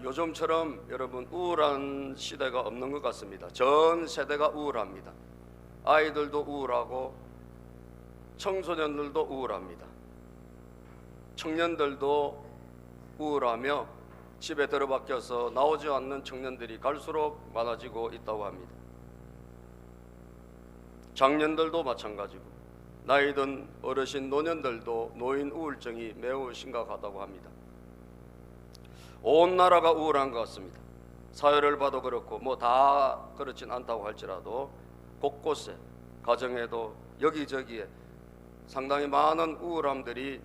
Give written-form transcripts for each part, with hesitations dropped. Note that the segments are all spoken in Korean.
요즘처럼 여러분 우울한 시대가 없는 것 같습니다. 전 세대가 우울합니다. 아이들도 우울하고 청소년들도 우울합니다. 청년들도 우울하며 집에 들어박혀서 나오지 않는 청년들이 갈수록 많아지고 있다고 합니다. 장년들도 마찬가지고 나이든 어르신 노년들도 노인 우울증이 매우 심각하다고 합니다. 온 나라가 우울한 것 같습니다. 사회를 봐도 그렇고 뭐 다 그렇진 않다고 할지라도 곳곳에 가정에도 여기저기에 상당히 많은 우울함들이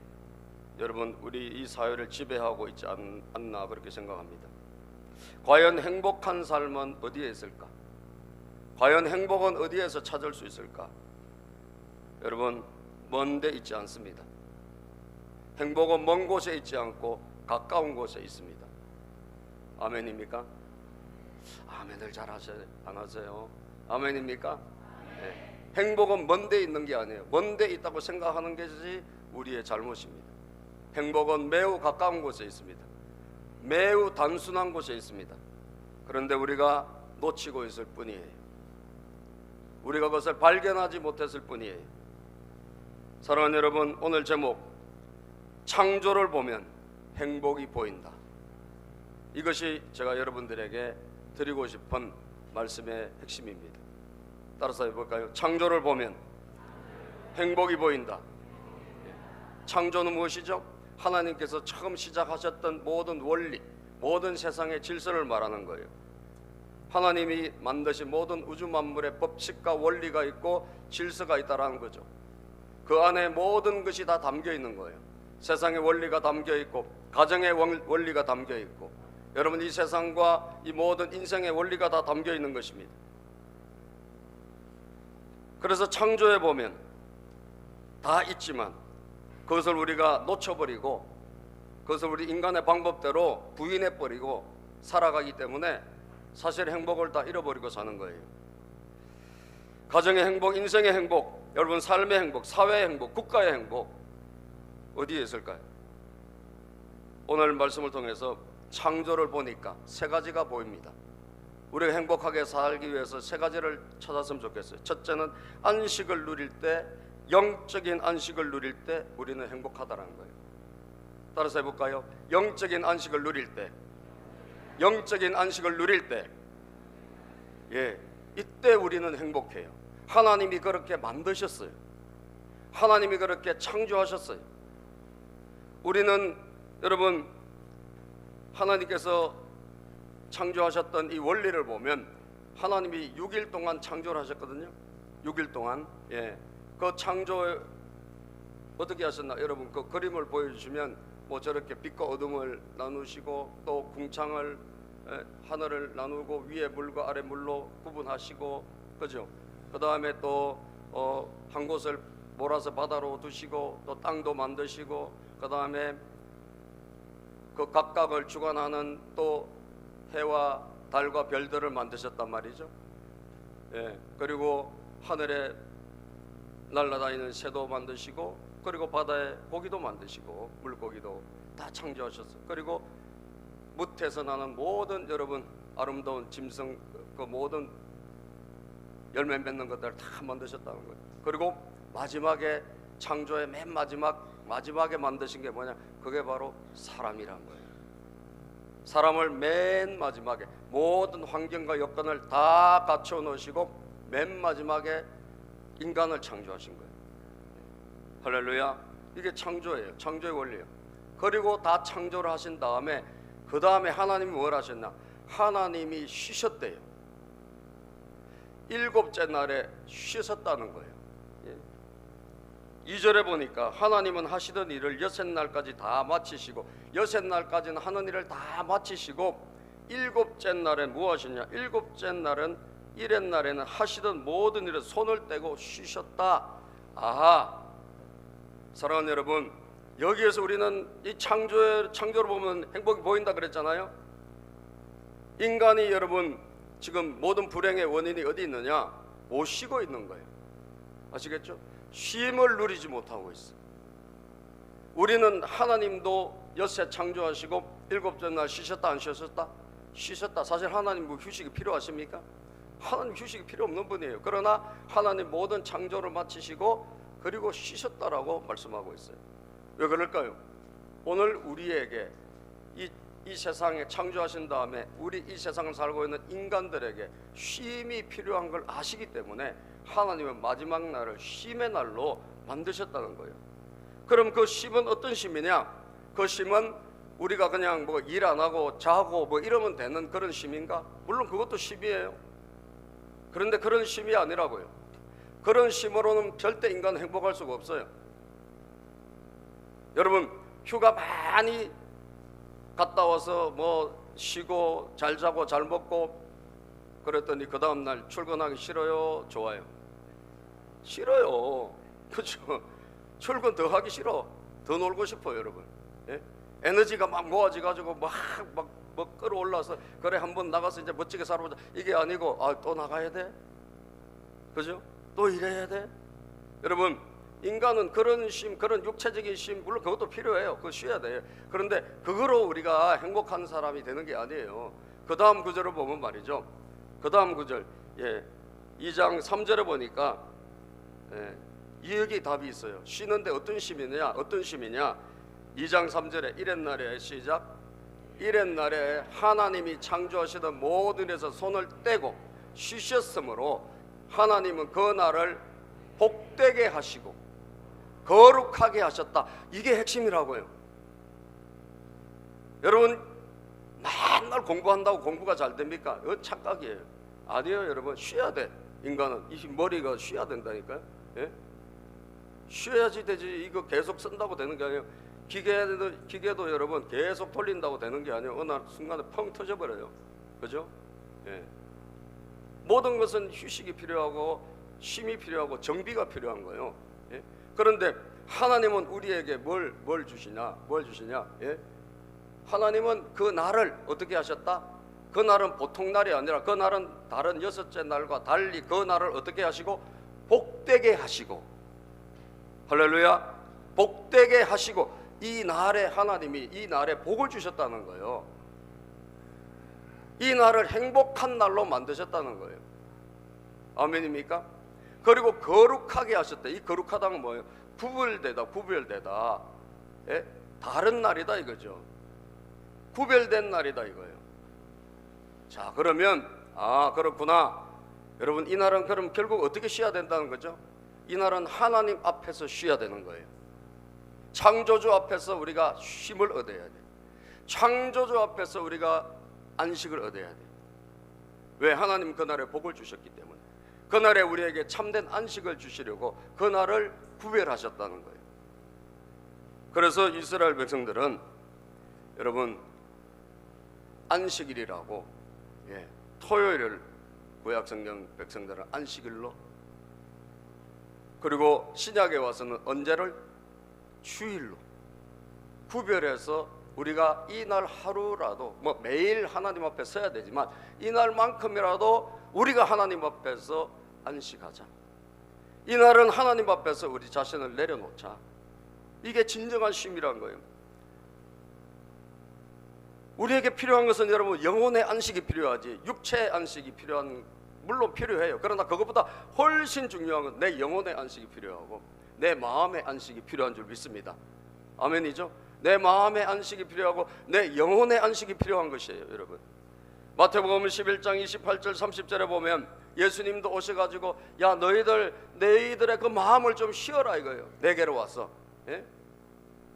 여러분 우리 이 사회를 지배하고 있지 않나 그렇게 생각합니다. 과연 행복한 삶은 어디에 있을까? 과연 행복은 어디에서 찾을 수 있을까? 여러분 먼 데 있지 않습니다. 행복은 먼 곳에 있지 않고 가까운 곳에 있습니다. 아멘입니까? 아멘을 잘 안 하세요. 아멘입니까? 네. 행복은 먼 데 있는 게 아니에요. 먼 데 있다고 생각하는 것이 우리의 잘못입니다. 행복은 매우 가까운 곳에 있습니다. 매우 단순한 곳에 있습니다. 그런데 우리가 놓치고 있을 뿐이에요. 우리가 그것을 발견하지 못했을 뿐이에요. 사랑하는 여러분, 오늘 제목 창조를 보면 행복이 보인다. 이것이 제가 여러분들에게 드리고 싶은 말씀의 핵심입니다. 따라서 해볼까요? 창조를 보면 행복이 보인다. 창조는 무엇이죠? 하나님께서 처음 시작하셨던 모든 원리, 모든 세상의 질서를 말하는 거예요. 하나님이 만드신 모든 우주 만물의 법칙과 원리가 있고 질서가 있다라는 거죠. 그 안에 모든 것이 다 담겨 있는 거예요. 세상의 원리가 담겨 있고 가정의 원리가 담겨 있고 여러분 이 세상과 이 모든 인생의 원리가 다 담겨 있는 것입니다. 그래서 창조에 보면 다 있지만 그것을 우리가 놓쳐버리고 그것을 우리 인간의 방법대로 부인해버리고 살아가기 때문에 사실 행복을 다 잃어버리고 사는 거예요. 가정의 행복, 인생의 행복, 여러분 삶의 행복, 사회의 행복, 국가의 행복 어디에 있을까요? 오늘 말씀을 통해서 창조를 보니까 세 가지가 보입니다. 우리가 행복하게 살기 위해서 세 가지를 찾았으면 좋겠어요. 첫째는 안식을 누릴 때, 영적인 안식을 누릴 때 우리는 행복하다는 거예요. 따라서 해볼까요? 영적인 안식을 누릴 때, 영적인 안식을 누릴 때, 이때 우리는 행복해요. 하나님이 그렇게 만드셨어요. 하나님이 그렇게 창조하셨어요. 우리는 여러분 하나님께서 창조하셨던 이 원리를 보면 하나님이 6일 동안 창조를 하셨거든요. 6일 동안. 그 창조 어떻게 하셨나? 여러분 그 그림을 보여주시면 뭐 저렇게 빛과 어둠을 나누시고 또 궁창을 하늘을 나누고 위에 물과 아래 물로 구분하시고 그죠? 그 다음에 또 한 곳을 몰아서 바다로 두시고 또 땅도 만드시고 그 다음에 그 각각을 주관하는 또 해와 달과 별들을 만드셨단 말이죠. 그리고 하늘에 날아다니는 새도 만드시고 그리고 바다에 고기도 만드시고 물고기도 다 창조하셨어요. 그리고 뭇에서 나는 모든 여러분 아름다운 짐승 그 모든 열매 맺는 것들을 다 만드셨다는 거예요. 그리고 마지막에 창조의 맨 마지막에 만드신 게 뭐냐? 그게 바로 사람이란 거예요. 사람을 맨 마지막에 모든 환경과 여건을 다 갖춰 놓으시고 맨 마지막에 인간을 창조하신 거예요. 할렐루야. 이게 창조예요. 창조의 원리예요. 그리고 다 창조를 하신 다음에 그 다음에 하나님이 뭘 하셨나? 하나님이 쉬셨대요. 7째 날에 쉬셨다는 거예요. 2절에 보니까 하나님은 하시던 일을 6날까지 다 마치시고 6날까지는 하는 일을 다 마치시고 7째 날에 무엇이냐? 7째 날은 일의 날에는 하시던 모든 일에 손을 떼고 쉬셨다. 아하. 사랑하는 여러분, 여기에서 우리는 이 창조를 보면 행복이 보인다 그랬잖아요. 인간이 여러분 지금 모든 불행의 원인이 어디 있느냐? 못 쉬고 있는 거예요. 아시겠죠? 쉼을 누리지 못하고 있어요. 우리는 하나님도 엿새 창조하시고 일곱째 날 쉬셨다 안 쉬셨다? 쉬셨다. 사실 하나님 뭐 휴식이 필요하십니까? 하나님 휴식이 필요 없는 분이에요. 그러나 하나님 모든 창조를 마치시고 그리고 쉬셨다라고 말씀하고 있어요. 왜 그럴까요? 오늘 우리에게 이 세상에 창조하신 다음에 우리 이 세상을 살고 있는 인간들에게 쉼이 필요한 걸 아시기 때문에 하나님은 마지막 날을 쉼의 날로 만드셨다는 거예요. 그럼 그 쉼은 어떤 쉼이냐? 그 쉼은 우리가 그냥 뭐 일 안 하고 자고 뭐 이러면 되는 그런 쉼인가? 물론 그것도 쉼이에요. 그런데 그런 쉼이 아니라고요. 그런 쉼으로는 절대 인간은 행복할 수가 없어요. 여러분 휴가 많이 갔다 와서 뭐 쉬고 잘 자고 잘 먹고 그랬더니 그 다음날 출근하기 싫어요? 좋아요? 싫어요. 그렇죠? 출근 더 하기 싫어. 더 놀고 싶어요, 여러분. 예? 에너지가 막 모아져가지고 막 끌어올라서 그래 한번 나가서 이제 멋지게 살아보자 이게 아니고 또 나가야 돼? 그죠? 또 일해야 돼? 여러분 인간은 그런 쉼, 그런 육체적인 쉼 물론 그것도 필요해요. 그거 쉬어야 돼요. 그런데 그거로 우리가 행복한 사람이 되는 게 아니에요. 그 다음 구절을 보면 말이죠. 그 다음 구절 2장 3절에 보니까 여기 답이 있어요. 쉬는데 어떤 쉼이냐? 어떤 쉼이냐? 2장 3절에 이렛날에 시작. 이렛날에 하나님이 창조하시던 모든 일에서 손을 떼고 쉬셨으므로 하나님은 그 날을 복되게 하시고 거룩하게 하셨다. 이게 핵심이라고요. 여러분 맨날 공부한다고 공부가 잘 됩니까? 이건 착각이에요. 아니에요. 여러분 쉬어야 돼. 인간은 이 머리가 쉬어야 된다니까요. 예? 쉬어야지 되지. 이거 계속 쓴다고 되는 게 아니에요. 기계도 여러분 계속 돌린다고 되는 게 아니에요. 어느 순간에 펑 터져버려요. 그죠? 예. 모든 것은 휴식이 필요하고 쉼이 필요하고 정비가 필요한 거예요. 예? 그런데 하나님은 우리에게 뭘 주시냐? 뭘 주시냐? 예? 하나님은 그 날을 어떻게 하셨다? 그 날은 보통 날이 아니라 그 날은 다른 여섯째 날과 달리 그 날을 어떻게 하시고 복되게 하시고 할렐루야. 복되게 하시고 이 날에 하나님이 이 날에 복을 주셨다는 거예요. 이 날을 행복한 날로 만드셨다는 거예요. 아멘입니까? 그리고 거룩하게 하셨다. 이 거룩하다는 뭐예요? 구별되다. 예? 다른 날이다 이거죠. 구별된 날이다 이거예요. 자, 그러면 그렇구나. 여러분 이 날은 그럼 결국 어떻게 쉬어야 된다는 거죠? 이 날은 하나님 앞에서 쉬어야 되는 거예요. 창조주 앞에서 우리가 쉼을 얻어야 돼. 창조주 앞에서 우리가 안식을 얻어야 돼. 왜? 하나님 그날에 복을 주셨기 때문에. 그날에 우리에게 참된 안식을 주시려고 그날을 구별하셨다는 거예요. 그래서 이스라엘 백성들은 여러분 안식일이라고 토요일을 구약성경 백성들은 안식일로, 그리고 신약에 와서는 언제를? 주일로 구별해서 우리가 이 날 하루라도 뭐 매일 하나님 앞에 서야 되지만 이 날만큼이라도 우리가 하나님 앞에서 안식하자. 이 날은 하나님 앞에서 우리 자신을 내려놓자. 이게 진정한 쉼이란 거예요. 우리에게 필요한 것은 여러분 영혼의 안식이 필요하지 육체의 안식이 필요한 물론 필요해요. 그러나 그것보다 훨씬 중요한 건 내 영혼의 안식이 필요하고 내 마음의 안식이 필요한 줄 믿습니다. 아멘이죠? 내 마음의 안식이 필요하고 내 영혼의 안식이 필요한 것이에요. 여러분 마태복음 11장 28절 30절에 보면 예수님도 오셔가지고 야 너희들의 그 마음을 좀 쉬어라 이거예요. 내게로 와서.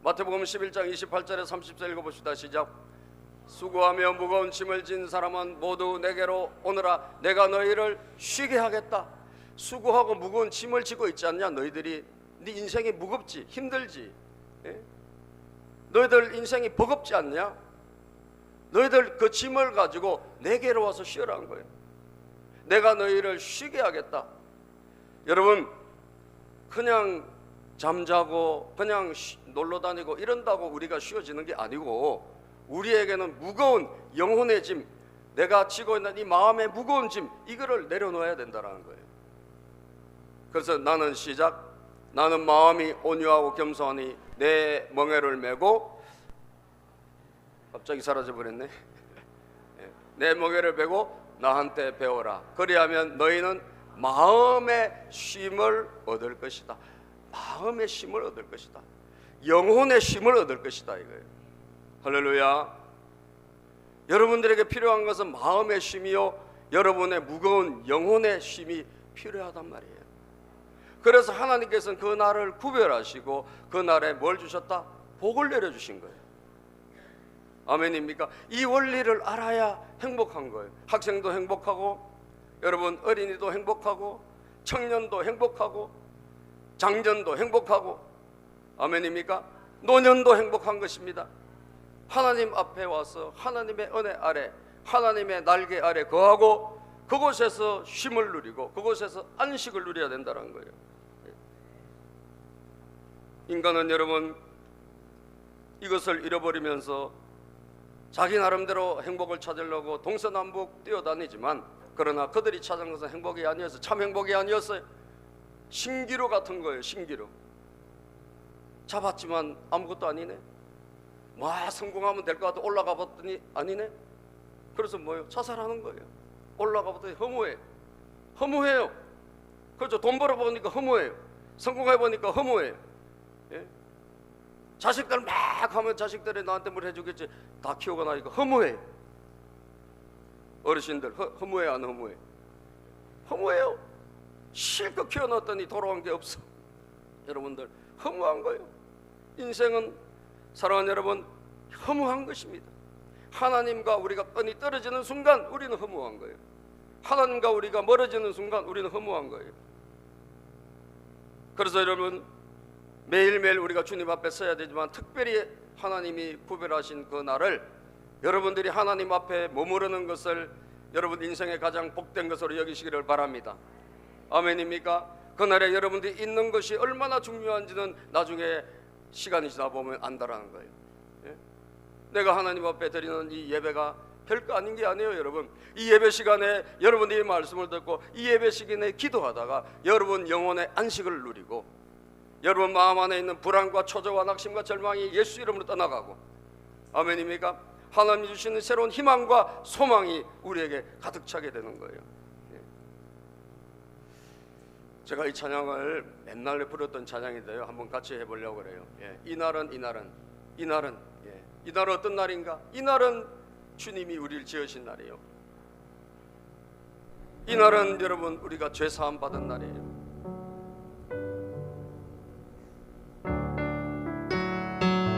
마태복음 11장 28절에 30절 읽어봅시다. 시작. 수고하며 무거운 짐을 진 사람은 모두 내게로 오너라. 내가 너희를 쉬게 하겠다. 수고하고 무거운 짐을 지고 있지 않냐? 너희들이 네 인생이 무겁지 힘들지. 너희들 인생이 버겁지 않냐? 너희들 그 짐을 가지고 내게로 와서 쉬어라는 거예요. 내가 너희를 쉬게 하겠다. 여러분 그냥 잠자고 그냥 놀러 다니고 이런다고 우리가 쉬어지는 게 아니고 우리에게는 무거운 영혼의 짐, 내가 지고 있는 이 마음의 무거운 짐, 이거를 내려놓아야 된다는 거예요. 그래서 나는 시작. 나는 마음이 온유하고 겸손하니 내 멍에를 메고 갑자기 사라져 버렸네. 내 멍에를 베고 나한테 배워라. 그리하면 너희는 마음의 쉼을 얻을 것이다. 마음의 쉼을 얻을 것이다. 영혼의 쉼을 얻을 것이다 이거예요. 할렐루야. 여러분들에게 필요한 것은 마음의 쉼이요, 여러분의 무거운 영혼의 쉼이 필요하단 말이에요. 그래서 하나님께서는 그 날을 구별하시고 그 날에 뭘 주셨다? 복을 내려주신 거예요. 아멘입니까? 이 원리를 알아야 행복한 거예요. 학생도 행복하고, 여러분 어린이도 행복하고, 청년도 행복하고, 장년도 행복하고, 아멘입니까? 노년도 행복한 것입니다. 하나님 앞에 와서 하나님의 은혜 아래, 하나님의 날개 아래 거하고 그곳에서 쉼을 누리고 그곳에서 안식을 누려야 된다는 거예요. 인간은 여러분 이것을 잃어버리면서 자기 나름대로 행복을 찾으려고 동서남북 뛰어다니지만, 그러나 그들이 찾은 것은 행복이 아니었어요. 참 행복이 아니었어요. 신기루 같은 거예요. 신기루. 잡았지만 아무것도 아니네. 성공하면 될 것 같아 올라가 봤더니 아니네. 그래서 뭐예요? 자살하는 거예요. 올라가 봤더니 허무해요. 그렇죠. 돈 벌어보니까 허무해요. 성공해보니까 허무해요. 예? 자식들 막 하면 자식들이 나한테 뭘 해주겠지. 다 키우고 나니까 허무해요. 어르신들 허무해요 안 허무해요? 허무해요. 실컷 키워놨더니 돌아온 게 없어. 여러분들 허무한 거예요. 인생은, 사랑하는 여러분, 허무한 것입니다. 하나님과 우리가 끈이 떨어지는 순간 우리는 허무한 거예요. 하나님과 우리가 멀어지는 순간 우리는 허무한 거예요. 그래서 여러분 매일매일 우리가 주님 앞에 서야 되지만, 특별히 하나님이 구별하신 그 날을 여러분들이 하나님 앞에 머무르는 것을 여러분 인생의 가장 복된 것으로 여기시기를 바랍니다. 아멘입니까? 그날에 여러분들이 있는 것이 얼마나 중요한지는 나중에 시간이 지나 보면 안다라는 거예요. 예? 내가 하나님 앞에 드리는 이 예배가 별거 아닌 게 아니에요. 여러분 이 예배 시간에 여러분들이 말씀을 듣고 이 예배 시간에 기도하다가 여러분 영혼의 안식을 누리고, 여러분 마음 안에 있는 불안과 초조와 낙심과 절망이 예수 이름으로 떠나가고, 아멘입니까? 하나님이 주시는 새로운 희망과 소망이 우리에게 가득 차게 되는 거예요. 예. 제가 이 찬양을 맨날 부르던 찬양인데요, 한번 같이 해보려고 그래요. 예. 이날은 예. 이날은 어떤 날인가? 이날은 주님이 우리를 지으신 날이에요. 이날은 여러분 우리가 죄 사함 받은 날이에요.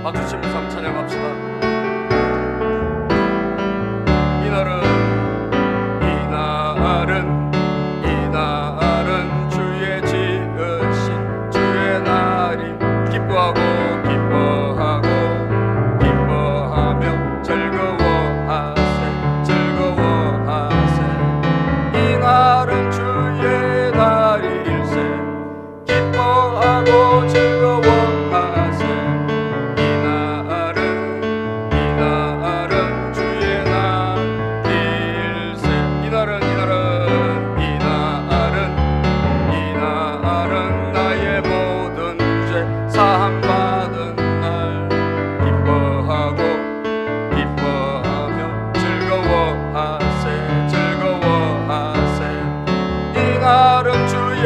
박수 치면서 한번 찬양합시다. 이날은 주의 지으신 주의 날이, 기뻐하고 기뻐하며 즐거워하세. 이날은 주의 날일세. 기뻐하고 즐거워하세. 이날은 주의 날일세. 이날은 나의 모든 죄 사함 받은 날. 기뻐하며 즐거워하세. 이날은 주의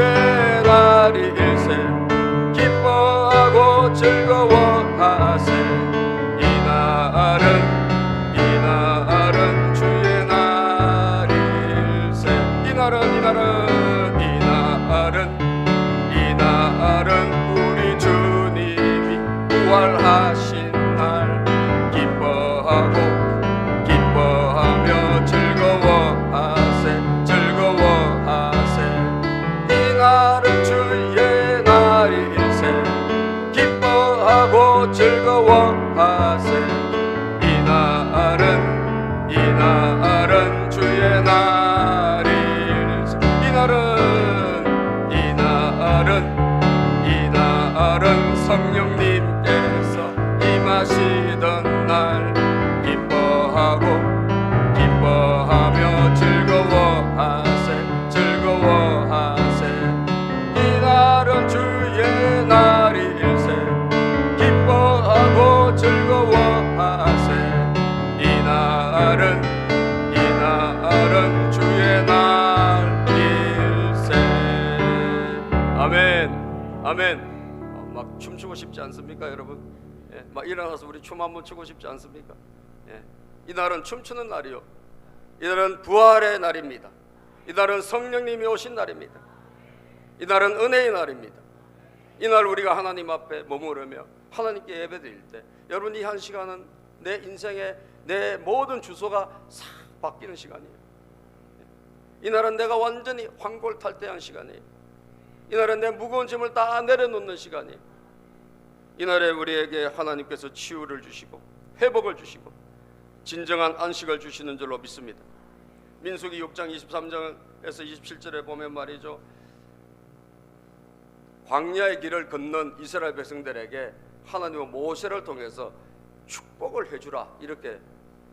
날일세. 기뻐하고 즐거워하세. 이날은 주의 날일세. 이날은 우리 주님이 부활하신 날. 기뻐하며 즐거워하세. 이날은 주의 날일세. 기뻐하고 즐거워하세. 이날은 주의 날일세. 이날은 성령님께서 임하시던 날. 기뻐하며 즐거워하세. 이날은 주의 날일세. 기뻐하고 즐거워하세. 아멘, 아멘. 막 춤추고 싶지 않습니까, 여러분? 예, 막 일어나서 우리 춤 한번 추고 싶지 않습니까? 예, 이날은 춤추는 날이요, 이날은 부활의 날입니다. 이날은 성령님이 오신 날입니다. 이날은 은혜의 날입니다. 이날 우리가 하나님 앞에 머무르며 하나님께 예배드릴 때, 여러분, 이 한 시간은 내 인생의 내 모든 주소가 싹 바뀌는 시간이에요. 이날은 내가 완전히 황골탈퇴한 시간이에요. 이날은 내 무거운 짐을 다 내려놓는 시간이에요. 이날에 우리에게 하나님께서 치유를 주시고 회복을 주시고 진정한 안식을 주시는 줄로 믿습니다. 민수기 6장 23절에서 27절에 보면 말이죠, 광야의 길을 걷는 이스라엘 백성들에게 하나님은 모세를 통해서 축복을 해주라, 이렇게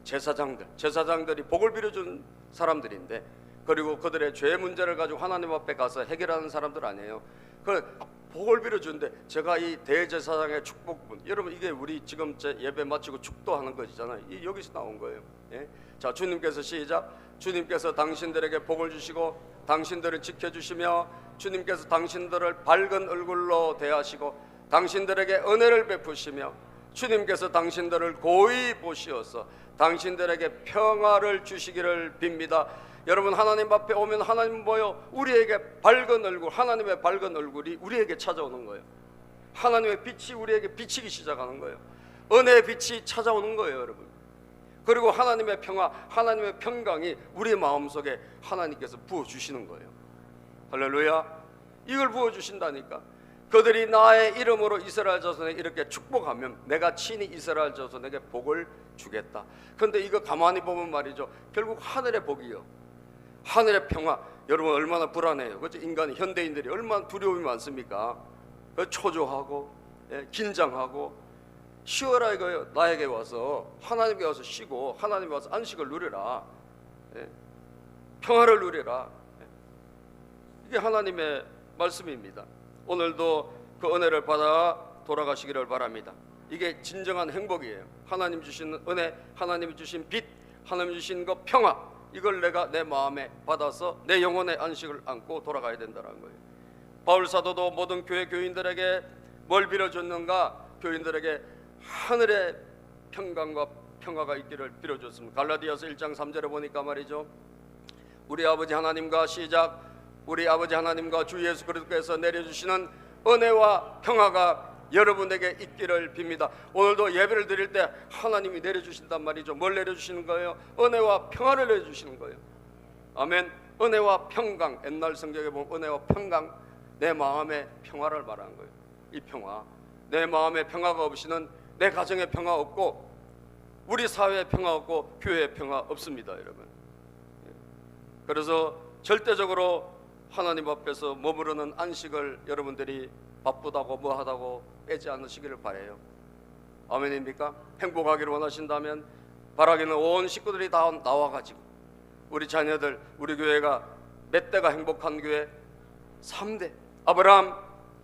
제사장들이 복을 빌어준 사람들인데, 그리고 그들의 죄 문제를 가지고 하나님 앞에 가서 해결하는 사람들 아니에요. 그 복을 빌어주는데, 제가 이 대제사장의 축복문, 여러분, 이게 우리 지금 예배 마치고 축도하는 것이잖아요. 이 여기서 나온 거예요. 예? 자, 주님께서 시작. 주님께서 당신들에게 복을 주시고 당신들을 지켜주시며 주님께서 당신들을 밝은 얼굴로 대하시고 당신들에게 은혜를 베푸시며 주님께서 당신들을 고이 보시어서 당신들에게 평화를 주시기를 빕니다. 여러분, 하나님 앞에 오면 하나님 뭐요? 우리에게 밝은 얼굴, 하나님의 밝은 얼굴이 우리에게 찾아오는 거예요. 하나님의 빛이 우리에게 비치기 시작하는 거예요. 은혜의 빛이 찾아오는 거예요, 여러분. 그리고 하나님의 평화, 하나님의 평강이 우리의 마음속에 하나님께서 부어주시는 거예요. 할렐루야. 이걸 부어주신다니까. 그들이 나의 이름으로 이스라엘 자손에게 이렇게 축복하면 내가 친히 이스라엘 자손에게 복을 주겠다. 그런데 이거 가만히 보면 말이죠, 결국 하늘의 복이요, 하늘의 평화. 여러분, 얼마나 불안해요, 그렇죠? 인간이, 현대인들이 얼마나 두려움이 많습니까? 초조하고, 예, 긴장하고. 쉬어라 이거예요. 나에게 와서, 하나님께 와서 쉬고 하나님께 와서 안식을 누리라, 예, 평화를 누리라. 예. 이게 하나님의 말씀입니다. 오늘도 그 은혜를 받아 돌아가시기를 바랍니다. 이게 진정한 행복이에요. 하나님 주신 은혜, 하나님이 주신 빛, 하나님 주신 그 평화, 이걸 내가 내 마음에 받아서 내 영혼의 안식을 안고 돌아가야 된다는 거예요. 바울 사도도 모든 교회 교인들에게 뭘 빌어줬는가? 교인들에게 하늘의 평강과 평화가 있기를 빌어줬습니다. 갈라디아서 1장 3절에 보니까 말이죠, 우리 아버지 하나님과 시작, 우리 아버지 하나님과 주 예수 그리스도께서 내려주시는 은혜와 평화가 여러분에게 있기를 빕니다. 오늘도 예배를 드릴 때 하나님이 내려주신단 말이죠. 뭘 내려주시는 거예요? 은혜와 평화를 내려주시는 거예요. 아멘. 은혜와 평강. 옛날 성경에 보면 은혜와 평강, 내 마음의 평화를 말하는 거예요. 이 평화, 내 마음의 평화가 없이는 내 가정의 평화 없고 우리 사회의 평화 없고 교회의 평화 없습니다, 여러분. 그래서 절대적으로 하나님 앞에서 머무르는 안식을 여러분들이 바쁘다고 뭐하다고 빼지 않으시기를 바라요. 아멘입니까? 행복하기를 원하신다면 바라기는 온 식구들이 다 나와가지고 우리 자녀들, 우리 교회가 몇 대가 행복한 교회? 3대 아브라함,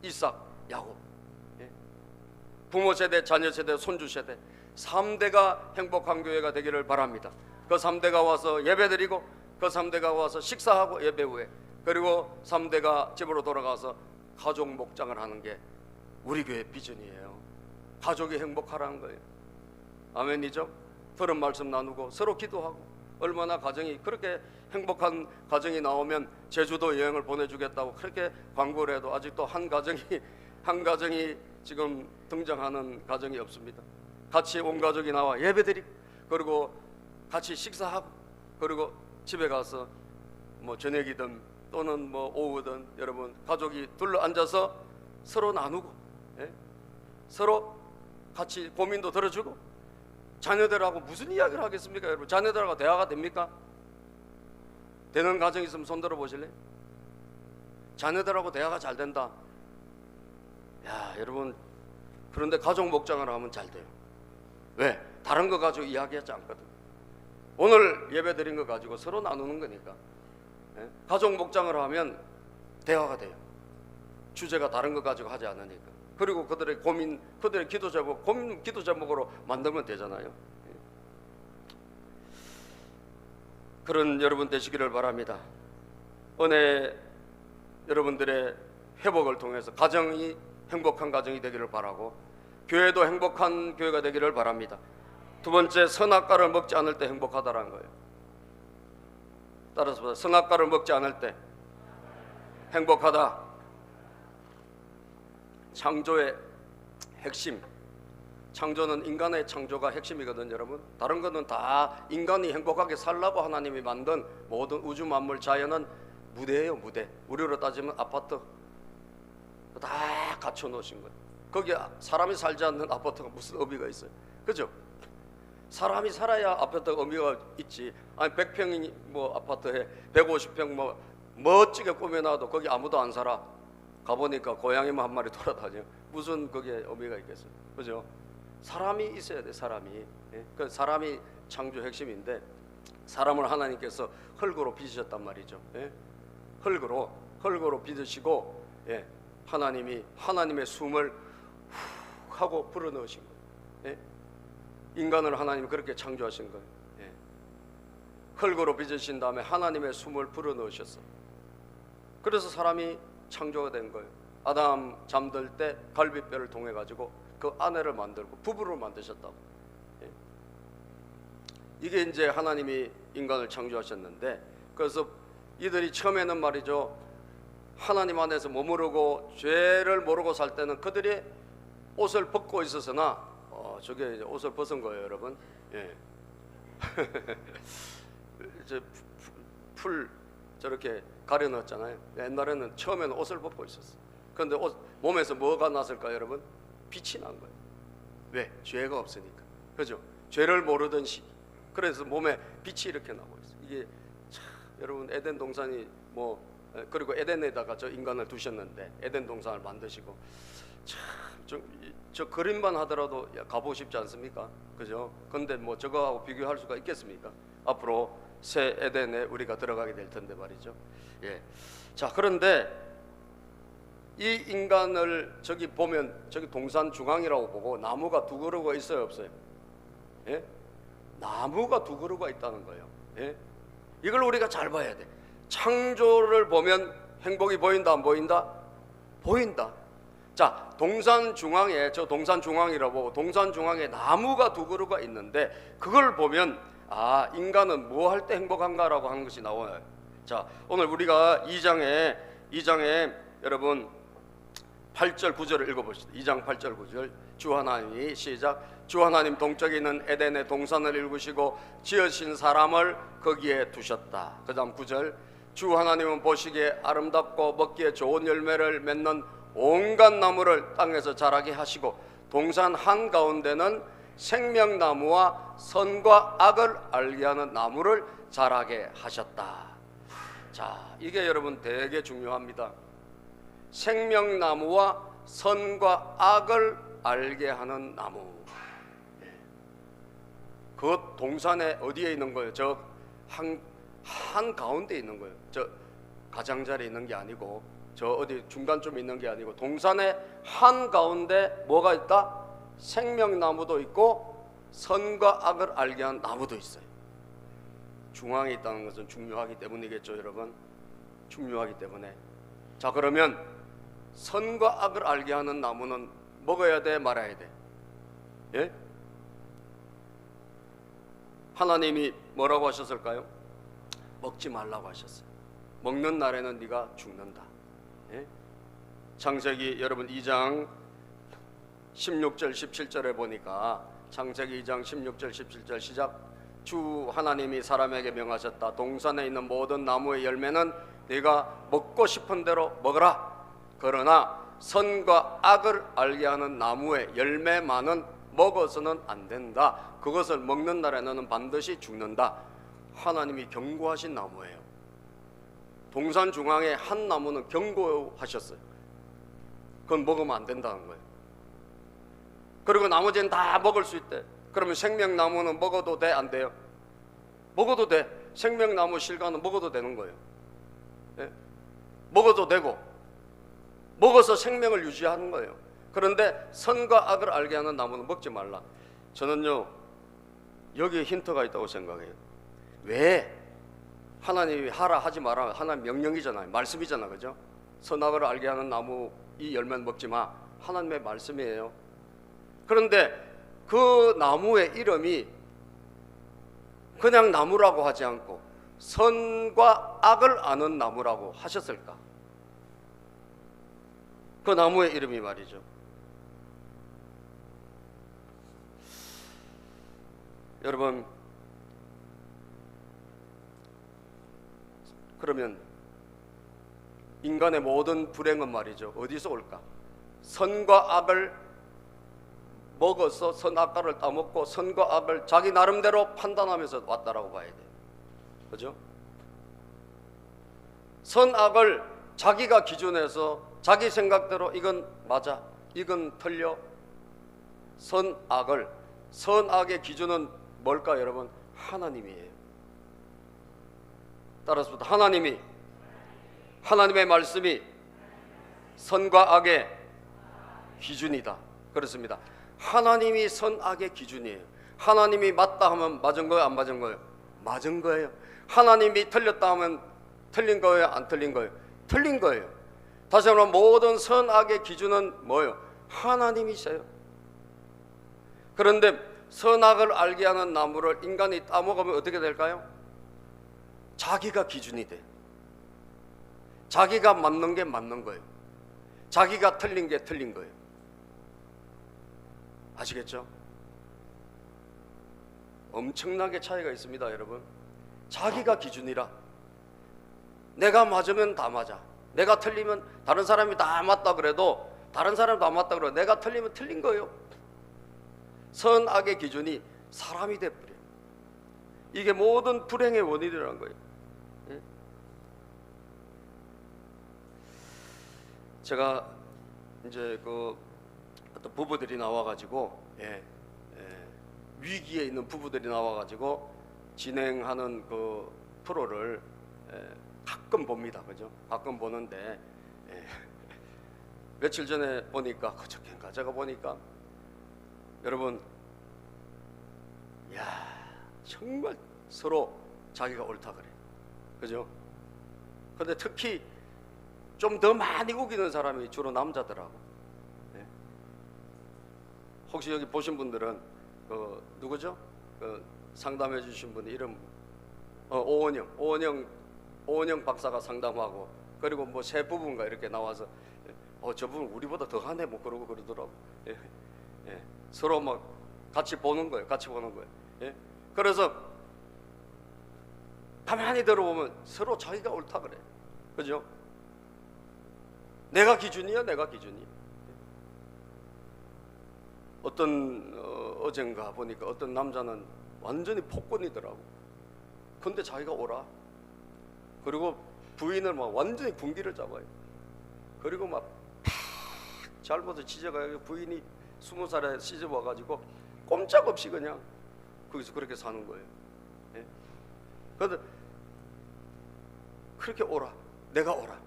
이삭, 야곱. 부모 세대, 자녀 세대, 손주 세대 3대가 행복한 교회가 되기를 바랍니다. 그 3대가 와서 예배드리고 그 3대가 와서 식사하고 예배 후에, 그리고 3대가 집으로 돌아가서 가족 목장을 하는 게 우리 교회 비전이에요. 가족이 행복하라는 거예요. 아멘이죠? 들은 말씀 나누고 서로 기도하고, 얼마나 가정이 그렇게 행복한 가정이 나오면 제주도 여행을 보내주겠다고 그렇게 광고를 해도 아직도 한 가정이 지금 등장하는 가정이 없습니다. 같이 온 가족이 나와 예배드리고, 그리고 같이 식사하고, 그리고 집에 가서 뭐 저녁이든 또는 뭐 오후든 여러분 가족이 둘러 앉아서 서로 나누고, 예? 서로 같이 고민도 들어주고. 자녀들하고 무슨 이야기를 하겠습니까, 여러분? 자녀들하고 대화가 됩니까? 되는 가정 있으면 손 들어 보실래요? 자녀들하고 대화가 잘 된다. 야, 여러분, 그런데 가족 목장을 하면 잘 돼요. 왜? 다른 거 가지고 이야기하지 않거든. 오늘 예배 드린 거 가지고 서로 나누는 거니까. 예? 가족 목장을 하면 대화가 돼요. 주제가 다른 거 가지고 하지 않으니까. 그리고 그들의 고민, 그들의 기도 제목, 고민 기도 제목으로 만들면 되잖아요. 예. 그런 여러분 되시기를 바랍니다. 은혜, 여러분들의 회복을 통해서 가정이 행복한 가정이 되기를 바라고, 교회도 행복한 교회가 되기를 바랍니다. 두 번째, 선악과를 먹지 않을 때 행복하다라는 거예요. 따라서 선악과를 먹지 않을 때 행복하다. 창조의 핵심, 창조는 인간의 창조가 핵심이거든요, 여러분. 다른 거는 다 인간이 행복하게 살라고 하나님이 만든 모든 우주 만물 자연은 무대예요, 무대. 우리로 따지면 아파트 다 갖춰 놓으신 거예요. 거기에 사람이 살지 않는 아파트가 무슨 의미가 있어요? 그죠? 사람이 살아야 아파트가 의미가 있지. 아니 100평이 뭐 아파트에 150평 뭐 멋지게 꾸며놔도 거기 아무도 안 살아. 가보니까 고양이만 한 마리 돌아다녀. 무슨 거기에 의미가 있겠어요? 그죠? 사람이 있어야 돼, 사람이. 예? 그 사람이 창조 핵심인데, 사람을 하나님께서 흙으로 빚으셨단 말이죠. 예? 흙으로 빚으시고, 예? 하나님의 숨을 후 하고 불어넣으신 거예요. 예? 인간을 하나님이 그렇게 창조하신 거예요. 예? 흙으로 빚으신 다음에 하나님의 숨을 불어넣으셨어. 그래서 사람이 창조가 된 거예요. 아담 잠들 때 갈비뼈를 통해 가지고 그 아내를 만들고 부부를 만드셨다고. 예? 이게 이제 하나님이 인간을 창조하셨는데, 그래서 이들이 처음에는 말이죠, 하나님 안에서 머무르고 죄를 모르고 살 때는 그들이 옷을 벗고 있었으나 저게 이제 옷을 벗은 거예요, 여러분. 예. 이제 풀 저렇게 가려 넣었잖아요. 옛날에는 처음에는 옷을 벗고 있었어. 그런데 몸에서 뭐가 났을까요, 여러분? 빛이 난 거예요. 왜? 죄가 없으니까. 그죠? 죄를 모르던 시기. 그래서 몸에 빛이 이렇게 나고 있어요. 이게 참, 여러분 에덴 동산이 뭐, 그리고 에덴에다가 저 인간을 두셨는데, 에덴 동산을 만드시고, 참 저 그림만 하더라도 가보고 싶지 않습니까? 그죠? 근데 뭐 저거하고 비교할 수가 있겠습니까? 앞으로 새 에덴에 우리가 들어가게 될 텐데 말이죠. 예. 자, 그런데 이 인간을 저기 보면 저기 동산 중앙이라고 보고 나무가 두 그루가 있어요, 없어요? 예? 나무가 두 그루가 있다는 거예요. 예? 이걸 우리가 잘 봐야 돼. 창조를 보면 행복이 보인다, 안 보인다? 보인다. 자, 동산 중앙에, 저 동산 중앙이라고 보고 동산 중앙에 나무가 두 그루가 있는데, 그걸 보면 아, 인간은 뭐 할 때 행복한가라고 하는 것이 나와요. 자, 오늘 우리가 2장에 여러분 8절 9절을 읽어보시죠. 2장 8절 9절. 주 하나님이 시작. 주 하나님 동쪽에 있는 에덴의 동산을 일구시고 지으신 사람을 거기에 두셨다. 그 다음 9절. 주 하나님은 보시기에 아름답고 먹기에 좋은 열매를 맺는 온갖 나무를 땅에서 자라게 하시고 동산 한가운데는 생명나무와 선과 악을 알게 하는 나무를 자라게 하셨다. 자, 이게 여러분 되게 중요합니다. 생명나무와 선과 악을 알게 하는 나무. 그 동산에 어디에 있는 거예요? 저 한가운데 있는 거예요. 저 가장자리에 있는 게 아니고, 저 어디 중간쯤에 있는 게 아니고, 동산의 한가운데 뭐가 있다? 생명나무도 있고 선과 악을 알게 하는 나무도 있어요. 중앙에 있다는 것은 중요하기 때문이겠죠, 여러분. 중요하기 때문에. 자, 그러면 선과 악을 알게 하는 나무는 먹어야 돼, 말아야 돼? 예? 하나님이 뭐라고 하셨을까요? 먹지 말라고 하셨어요. 먹는 날에는 네가 죽는다. 예? 창세기 여러분 2장 16절 17절에 보니까, 창세기 2장 16절 17절 시작. 주 하나님이 사람에게 명하셨다. 동산에 있는 모든 나무의 열매는 네가 먹고 싶은 대로 먹어라. 그러나 선과 악을 알게 하는 나무의 열매만은 먹어서는 안 된다. 그것을 먹는 날에 너는 반드시 죽는다. 하나님이 경고하신 나무예요. 동산 중앙에 한 나무는 경고하셨어요. 그건 먹으면 안 된다는 거예요. 그리고 나머지는 다 먹을 수 있대. 그러면 생명나무는 먹어도 돼, 안 돼요? 먹어도 돼. 생명나무 실과는 먹어도 되는 거예요. 예? 먹어도 되고 먹어서 생명을 유지하는 거예요. 그런데 선과 악을 알게 하는 나무는 먹지 말라. 저는요, 여기에 힌트가 있다고 생각해요. 왜? 하나님이 하라 하지 마라, 하나님 명령이잖아요. 말씀이잖아, 그죠? 선악을 알게 하는 나무 이 열매는 먹지 마. 하나님의 말씀이에요. 그런데 그 나무의 이름이 그냥 나무라고 하지 않고 선과 악을 아는 나무라고 하셨을까? 그 나무의 이름이 말이죠. 여러분, 그러면 인간의 모든 불행은 말이죠, 어디서 올까? 선과 악을 먹어서 선악과를 따먹고 선과 악을 자기 나름대로 판단하면서 왔다라고 봐야 돼요. 그죠? 선악을 자기가 기준해서 자기 생각대로 이건 맞아, 이건 틀려. 선악의 기준은 뭘까 여러분? 하나님이에요. 따라서 하나님의 말씀이 선과 악의 기준이다. 그렇습니다. 하나님이 선악의 기준이에요. 하나님이 맞다 하면 맞은 거예요, 안 맞은 거예요? 맞은 거예요. 하나님이 틀렸다 하면 틀린 거예요, 안 틀린 거예요? 틀린 거예요. 다시 한번 모든 선악의 기준은 뭐예요? 하나님이세요. 그런데 선악을 알게 하는 나무를 인간이 따먹으면 어떻게 될까요? 자기가 기준이 돼. 자기가 맞는 게 맞는 거예요. 자기가 틀린 게 틀린 거예요. 아시겠죠? 엄청나게 차이가 있습니다, 여러분. 자기가 기준이라. 내가 맞으면 다 맞아. 내가 틀리면 다른 사람이 다 맞다 그래도 다른 사람도 안 맞다 그래도 내가 틀리면 틀린 거예요. 선악의 기준이 사람이 돼버려. 이게 모든 불행의 원인이라는 거예요. 제가 이제 그 어떤 부부들이 나와가지고 위기에 있는 부부들이 나와가지고 진행하는 그 프로를 가끔 봅니다. 그죠? 가끔 보는데 며칠 전에 보니까 그저께인가 제가 보니까 여러분, 야 정말 서로 자기가 옳다 그래. 그죠? 근데 특히 좀 더 많이 우기는 사람이 주로 남자더라고. 혹시 여기 보신 분들은 누구죠? 상담해 주신 분 이름 오은영 박사가 상담하고, 그리고 뭐 세 부부인가 이렇게 나와서 저분 우리보다 더 하네 뭐 그러고 그러더라고. 서로 막 같이 보는 거예요. 그래서 가만히 들어보면 서로 자기가 옳다 그래. 그죠? 내가 기준이야. 어젠가 보니까 어떤 남자는 완전히 폭군이더라고. 근데 자기가 오라. 그리고 부인을 막 완전히 군기를 잡아요. 그리고 막 잘못을 지적하고 부인이 20살에 시집 와가지고 꼼짝없이 그냥 거기서 그렇게 사는 거예요. 그런데 그렇게 오라. 내가 오라.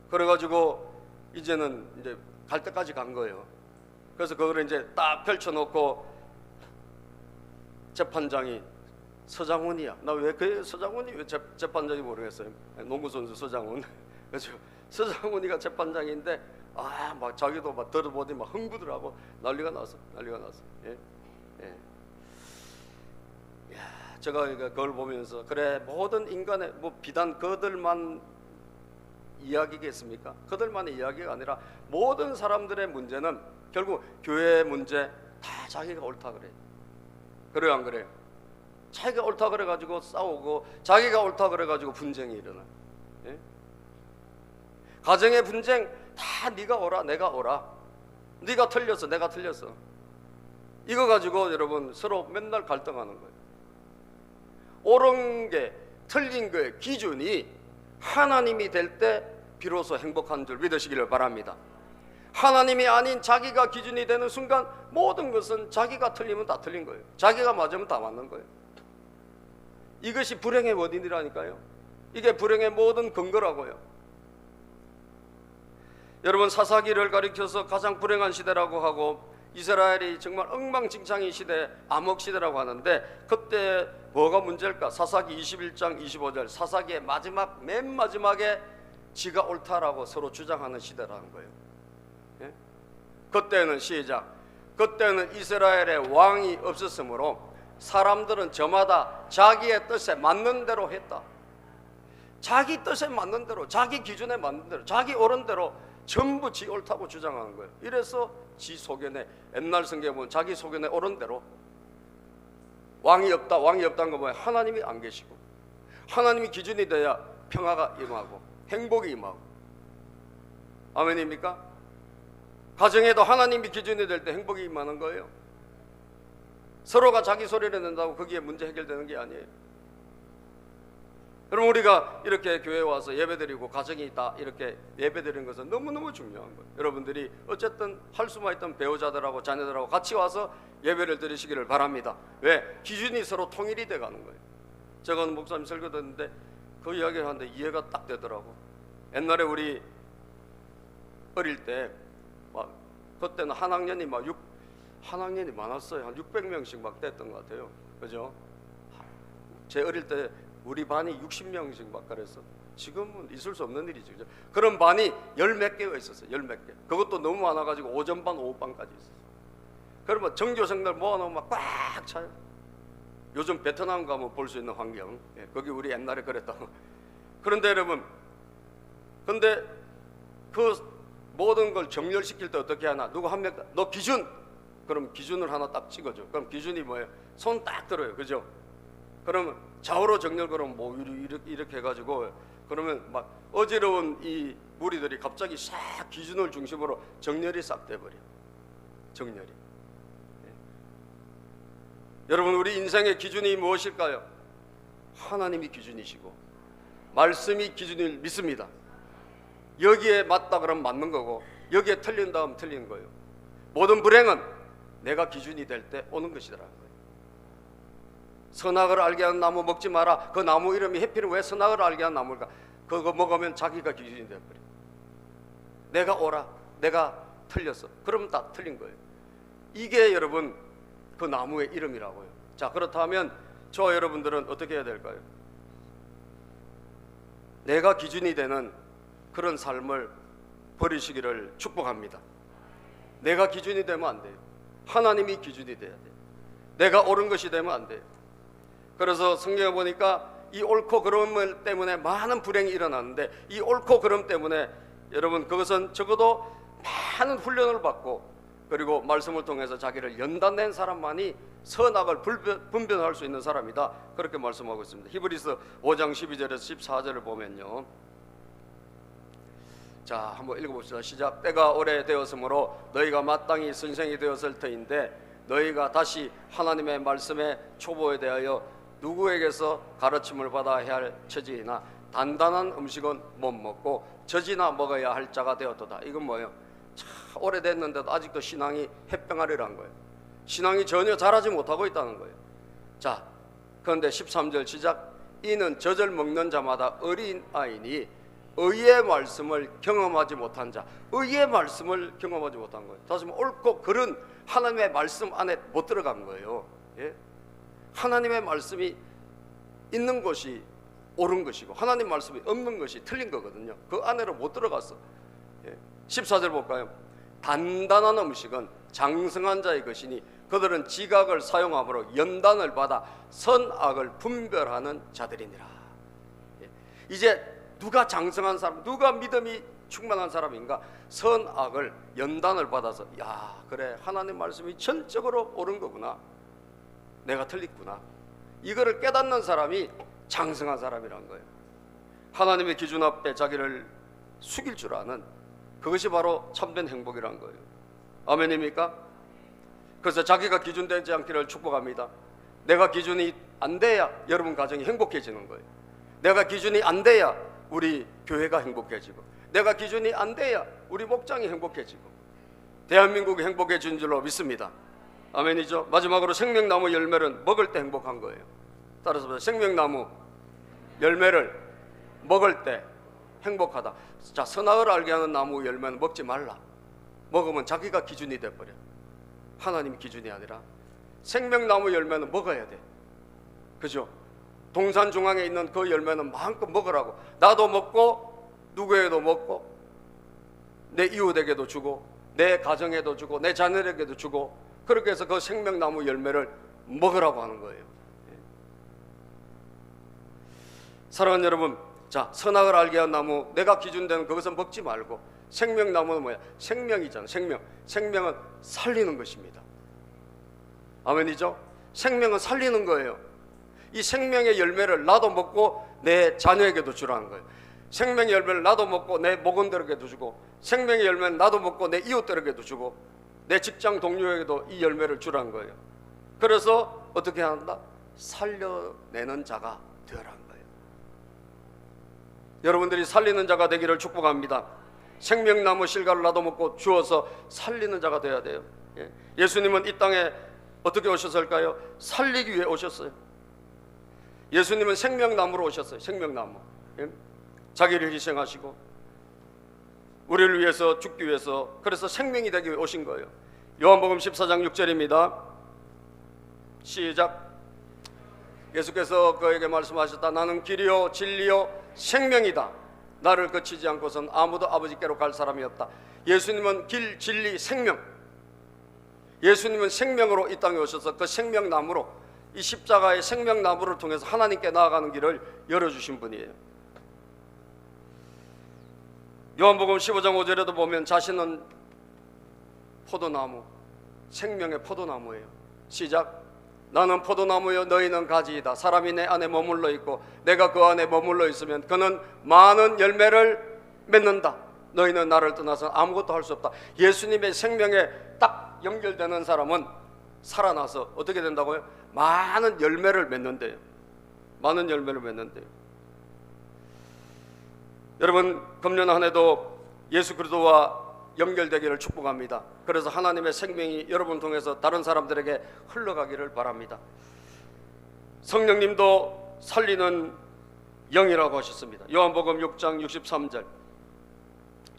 그래가지고 이제는 이제 갈 때까지 간 거예요. 그래서 그거를 이제 딱 펼쳐놓고 재판장이 서장훈이야. 나 왜 그 서장훈이 왜 재판장이 모르겠어요. 농구 선수 서장훈. 그렇죠. 서장훈이가 재판장인데 막 자기도 막 들어보니 막 흥부들하고 난리가 났어. 야, 제가 그걸 보면서 그래, 모든 인간의 뭐 비단 그들만 이야기겠습니까? 그들만의 이야기가 아니라 모든 사람들의 문제는 결국 교회의 문제 다 자기가 옳다 그래. 그래요, 안 그래요? 자기가 옳다 그래가지고 싸우고 자기가 옳다 그래가지고 분쟁이 일어나. 가정의 분쟁 다 네가 옳아 내가 옳아, 네가 틀렸어 내가 틀렸어, 이거 가지고 여러분 서로 맨날 갈등하는 거예요. 옳은 게 틀린 거의 기준이 하나님이 될 때 비로소 행복한 줄 믿으시기를 바랍니다. 하나님이 아닌 자기가 기준이 되는 순간 모든 것은 자기가 틀리면 다 틀린 거예요. 자기가 맞으면 다 맞는 거예요. 이것이 불행의 원인이라니까요. 이게 불행의 모든 근거라고요. 여러분, 사사기를 가리켜서 가장 불행한 시대라고 하고 이스라엘이 정말 엉망진창인 시대, 암흑 시대라고 하는데 그때 뭐가 문제일까? 사사기 21장 25절 사사기의 맨 마지막에 지가 옳다라고 서로 주장하는 시대라는 거예요. 예? 그때는 시작. 그때는 이스라엘에 왕이 없었으므로 사람들은 저마다 자기의 뜻에 맞는 대로 했다. 자기 뜻에 맞는 대로, 자기 기준에 맞는 대로, 자기 옳은 대로 전부 지 옳다고 주장하는 거예요. 이래서 지 소견에, 옛날 성경에 보면 자기 소견에 옳은 대로 왕이 없다. 왕이 없다는 거 뭐예요? 하나님이 안 계시고, 하나님이 기준이 돼야 평화가 임하고 행복이 임하고. 아멘입니까? 가정에도 하나님이 기준이 될 때 행복이 임하는 거예요. 서로가 자기 소리를 낸다고 거기에 문제 해결되는 게 아니에요. 여러분, 우리가 이렇게 교회에 와서 예배드리고 가정이 있다 이렇게 예배드리는 것은 너무너무 중요한 거예요. 여러분들이 어쨌든 할 수만 있던 배우자들하고 자녀들하고 같이 와서 예배를 드리시기를 바랍니다. 왜? 기준이 서로 통일이 돼가는 거예요. 제가 오늘 목사님 설교 듣는데 그 이야기를 하는데 이해가 딱 되더라고. 옛날에 우리 어릴 때 막 그때는 한 학년이 많았어요. 한 600명씩 막 됐던 것 같아요. 그죠? 제 어릴 때 우리 반이 60명씩 막 그랬어. 지금은 있을 수 없는 일이죠. 그죠? 그런 반이 열 몇 개가 있었어요. 열 몇 개. 그것도 너무 많아가지고 오전반, 오후반까지 있었어요. 그러면 전교생들 모아놓으면 꽉 차요. 요즘 베트남 가면 볼 수 있는 환경. 예, 거기 우리 옛날에 그랬다고. 그런데 여러분, 근데 그 모든 걸 정렬시킬 때 어떻게 하나? 누구 한 명, 너 기준! 그럼 기준을 하나 딱 찍어줘. 그럼 기준이 뭐예요? 손 딱 들어요. 그죠? 그러면 좌우로 정렬, 그러면 뭐 이렇게 해가지고, 그러면 막 어지러운 이 무리들이 갑자기 싹 기준을 중심으로 정렬이 싹 돼버려. 정렬이. 네. 여러분, 우리 인생의 기준이 무엇일까요? 하나님이 기준이시고 말씀이 기준을 믿습니다. 여기에 맞다 그러면 맞는 거고, 여기에 틀린다 하면 틀린 거예요. 모든 불행은 내가 기준이 될 때 오는 것이더라고요. 선악을 알게 하는 나무 먹지 마라. 그 나무 이름이 해필은 왜 선악을 알게 하는 나무일까? 그거 먹으면 자기가 기준이 돼버려. 내가 옳아, 내가 틀렸어. 그러면 다 틀린 거예요. 이게 여러분 그 나무의 이름이라고요. 자, 그렇다면 저와 여러분들은 어떻게 해야 될까요? 내가 기준이 되는 그런 삶을 버리시기를 축복합니다. 내가 기준이 되면 안 돼요. 하나님이 기준이 돼야 돼요. 내가 옳은 것이 되면 안 돼요. 그래서 성경에 보니까 이 옳고 그름 때문에 많은 불행이 일어나는데, 이 옳고 그름 때문에 여러분 그것은 적어도 많은 훈련을 받고 그리고 말씀을 통해서 자기를 연단된 사람만이 선악을 분별할 수 있는 사람이다. 그렇게 말씀하고 있습니다. 히브리서 5장 12절에서 14절을 보면요. 자, 한번 읽어봅시다. 시작. 때가 오래되었으므로 너희가 마땅히 선생이 되었을 터인데 너희가 다시 하나님의 말씀의 초보에 대하여 누구에게서 가르침을 받아야 할 처지이나 단단한 음식은 못 먹고 젖이나 먹어야 할 자가 되었도다. 이건 뭐예요? 참 오래됐는데도 아직도 신앙이 햇병아리란 거예요. 신앙이 전혀 자라지 못하고 있다는 거예요. 자, 그런데 13절 시작. 이는 젖을 먹는 자마다 어린 아이니 의의 말씀을 경험하지 못한 자. 의의 말씀을 경험하지 못한 거예요. 다시 말하면 옳고 그른 하나님의 말씀 안에 못 들어간 거예요. 예? 하나님의 말씀이 있는 것이 옳은 것이고 하나님 말씀이 없는 것이 틀린 거거든요. 그 안으로 못 들어갔어. 예? 14절 볼까요? 단단한 음식은 장성한 자의 것이니 그들은 지각을 사용함으로 연단을 받아 선악을 분별하는 자들이니라. 예? 이제 누가 장성한 사람, 누가 믿음이 충만한 사람인가? 선악을 연단을 받아서 야, 그래, 하나님 말씀이 전적으로 옳은 거구나, 내가 틀렸구나, 이거를 깨닫는 사람이 장성한 사람이란 거예요. 하나님의 기준 앞에 자기를 숙일 줄 아는, 그것이 바로 참된 행복이란 거예요. 아멘입니까? 그래서 자기가 기준되지 않기를 축복합니다. 내가 기준이 안 돼야 여러분 가정이 행복해지는 거예요. 내가 기준이 안 돼야 우리 교회가 행복해지고, 내가 기준이 안 돼야 우리 목장이 행복해지고 대한민국이 행복해진 줄로 믿습니다. 아멘이죠. 마지막으로 생명나무 열매는 먹을 때 행복한 거예요. 따라서 생명나무 열매를 먹을 때 행복하다. 자, 선악을 알게 하는 나무 열매는 먹지 말라. 먹으면 자기가 기준이 돼버려. 하나님 기준이 아니라 생명나무 열매는 먹어야 돼. 그죠? 동산 중앙에 있는 그 열매는 마음껏 먹으라고. 나도 먹고 누구에게도 먹고 내 이웃에게도 주고 내 가정에도 주고 내 자녀에게도 주고 그렇게 해서 그 생명나무 열매를 먹으라고 하는 거예요. 사랑하는 여러분, 자, 선악을 알게 한 나무, 내가 기준되는 그것은 먹지 말고, 생명나무는 뭐야? 생명이잖아. 생명은 살리는 것입니다. 아멘이죠? 생명은 살리는 거예요. 이 생명의 열매를 나도 먹고 내 자녀에게도 주라는 거예요. 생명의 열매를 나도 먹고 내 목원들에게도 주고, 생명의 열매는 나도 먹고 내 이웃들에게도 주고, 내 직장 동료에게도 이 열매를 주라는 거예요. 그래서 어떻게 한다? 살려내는 자가 되어라는 거예요. 여러분들이 살리는 자가 되기를 축복합니다. 생명나무 실과를 나도 먹고 주어서 살리는 자가 되어야 돼요. 예수님은 이 땅에 어떻게 오셨을까요? 살리기 위해 오셨어요. 예수님은 생명나무로 오셨어요. 생명나무. 자기를 희생하시고 우리를 위해서 죽기 위해서, 그래서 생명이 되기 위해 오신 거예요. 요한복음 14장 6절입니다. 시작. 예수께서 그에게 말씀하셨다. 나는 길이요 진리요 생명이다. 나를 거치지 않고선 아무도 아버지께로 갈 사람이 없다. 예수님은 길, 진리, 생명. 예수님은 생명으로 이 땅에 오셔서 그 생명나무로, 이 십자가의 생명나무를 통해서 하나님께 나아가는 길을 열어주신 분이에요. 요한복음 15장 5절에도 보면 자신은 포도나무, 생명의 포도나무예요. 시작. 나는 포도나무요 너희는 가지이다. 사람이 내 안에 머물러 있고 내가 그 안에 머물러 있으면 그는 많은 열매를 맺는다. 너희는 나를 떠나서 아무것도 할 수 없다. 예수님의 생명에 딱 연결되는 사람은 살아나서 어떻게 된다고요? 많은 열매를 맺는데요. 많은 열매를 맺는데요. 여러분, 금년 한 해도 예수 그리스도와 연결되기를 축복합니다. 그래서 하나님의 생명이 여러분 통해서 다른 사람들에게 흘러가기를 바랍니다. 성령님도 살리는 영이라고 하셨습니다. 요한복음 6장 63절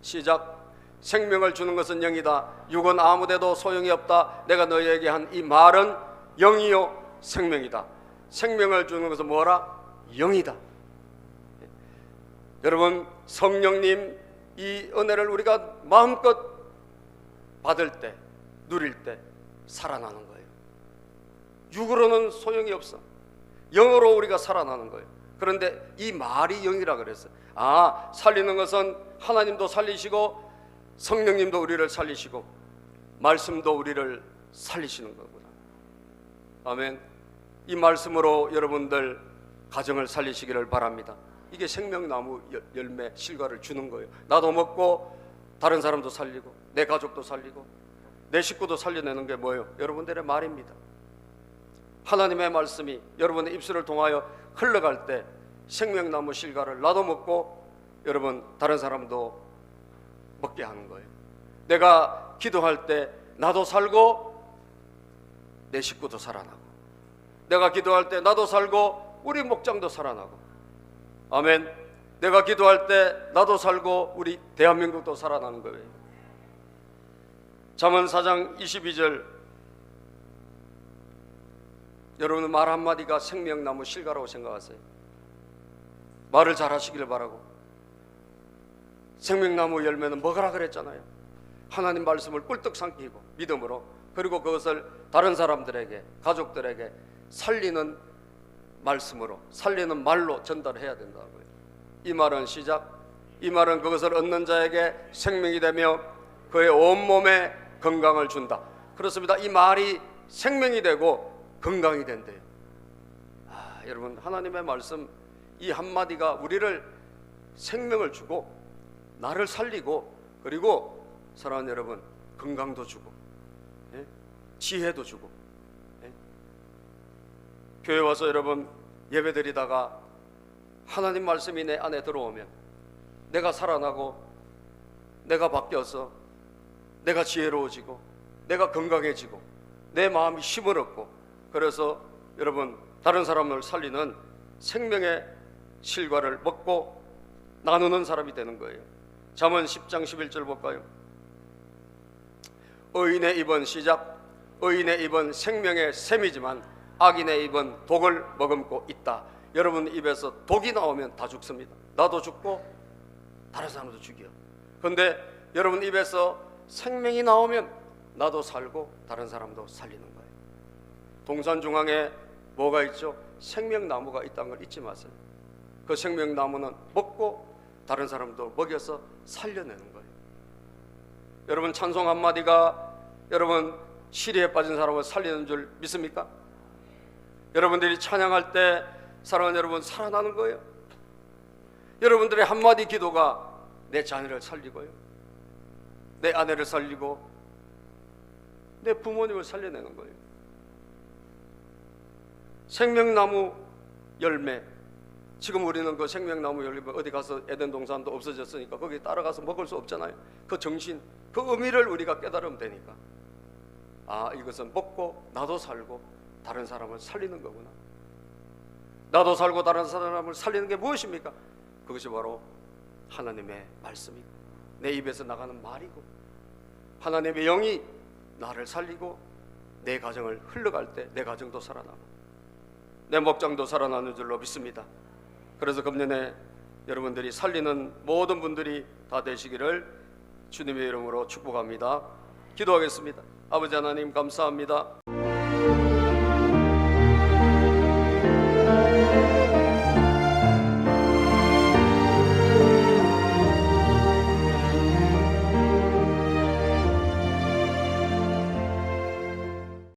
시작. 생명을 주는 것은 영이다. 육은 아무데도 소용이 없다. 내가 너희에게 한 이 말은 영이요 생명이다. 생명을 주는 것은 뭐라? 영이다. 여러분, 성령님 이 은혜를 우리가 마음껏 받을 때, 누릴 때 살아나는 거예요. 육으로는 소용이 없어. 영으로 우리가 살아나는 거예요. 그런데 이 말이 영이라 그랬어요. 아, 살리는 것은 하나님도 살리시고 성령님도 우리를 살리시고 말씀도 우리를 살리시는 거구나. 아멘. 이 말씀으로 여러분들 가정을 살리시기를 바랍니다. 이게 생명나무 열매 실과를 주는 거예요. 나도 먹고 다른 사람도 살리고 내 가족도 살리고 내 식구도 살려내는 게 뭐예요? 여러분들의 말입니다. 하나님의 말씀이 여러분의 입술을 통하여 흘러갈 때 생명나무 실과를 나도 먹고 여러분 다른 사람도 먹게 하는 거예요. 내가 기도할 때 나도 살고 내 식구도 살아나고, 내가 기도할 때 나도 살고 우리 목장도 살아나고, 아멘. 내가 기도할 때 나도 살고 우리 대한민국도 살아나는 거예요. 잠언 4장 22절, 여러분은 말 한마디가 생명나무 실과라고 생각하세요. 말을 잘 하시길 바라고. 생명나무 열매는 먹으라 그랬잖아요. 하나님 말씀을 꿀떡 삼키고 믿음으로, 그리고 그것을 다른 사람들에게, 가족들에게 살리는 말씀으로, 살리는 말로 전달해야 된다고요. 이 말은 시작. 이 말은 그것을 얻는 자에게 생명이 되며 그의 온몸에 건강을 준다. 그렇습니다. 이 말이 생명이 되고 건강이 된대요. 여러분, 하나님의 말씀 이 한마디가 우리를 생명을 주고 나를 살리고, 그리고 사랑하는 여러분 건강도 주고 지혜도 주고. 교회 와서 여러분 예배드리다가 하나님 말씀이 내 안에 들어오면 내가 살아나고, 내가 바뀌어서 내가 지혜로워지고, 내가 건강해지고, 내 마음이 힘을 얻고, 그래서 여러분 다른 사람을 살리는 생명의 실과를 먹고 나누는 사람이 되는 거예요. 잠언 10장 11절 볼까요? 의인의 입은 시작. 의인의 입은 생명의 샘이지만 악인의 입은 독을 머금고 있다. 여러분 입에서 독이 나오면 다 죽습니다. 나도 죽고 다른 사람도 죽여. 그런데 여러분 입에서 생명이 나오면 나도 살고 다른 사람도 살리는 거예요. 동산 중앙에 뭐가 있죠? 생명나무가 있다는 걸 잊지 마세요. 그 생명나무는 먹고 다른 사람도 먹여서 살려내는 거예요. 여러분 찬송 한마디가 여러분 시리에 빠진 사람을 살리는 줄 믿습니까? 여러분들이 찬양할 때 사랑하는 여러분 살아나는 거예요. 여러분들의 한마디 기도가 내 자녀를 살리고요, 내 아내를 살리고 내 부모님을 살려내는 거예요. 생명나무 열매, 지금 우리는 그 생명나무 열매 어디 가서 에덴 동산도 없어졌으니까 거기 따라가서 먹을 수 없잖아요. 그 정신, 그 의미를 우리가 깨달으면 되니까, 아, 이것은 먹고 나도 살고 다른 사람을 살리는 거구나. 나도 살고 다른 사람을 살리는 게 무엇입니까? 그것이 바로 하나님의 말씀이고 내 입에서 나가는 말이고 하나님의 영이 나를 살리고 내 가정을 흘러갈 때 내 가정도 살아나고 내 목장도 살아나는 줄로 믿습니다. 그래서 금년에 여러분들이 살리는 모든 분들이 다 되시기를 주님의 이름으로 축복합니다. 기도하겠습니다. 아버지 하나님 감사합니다.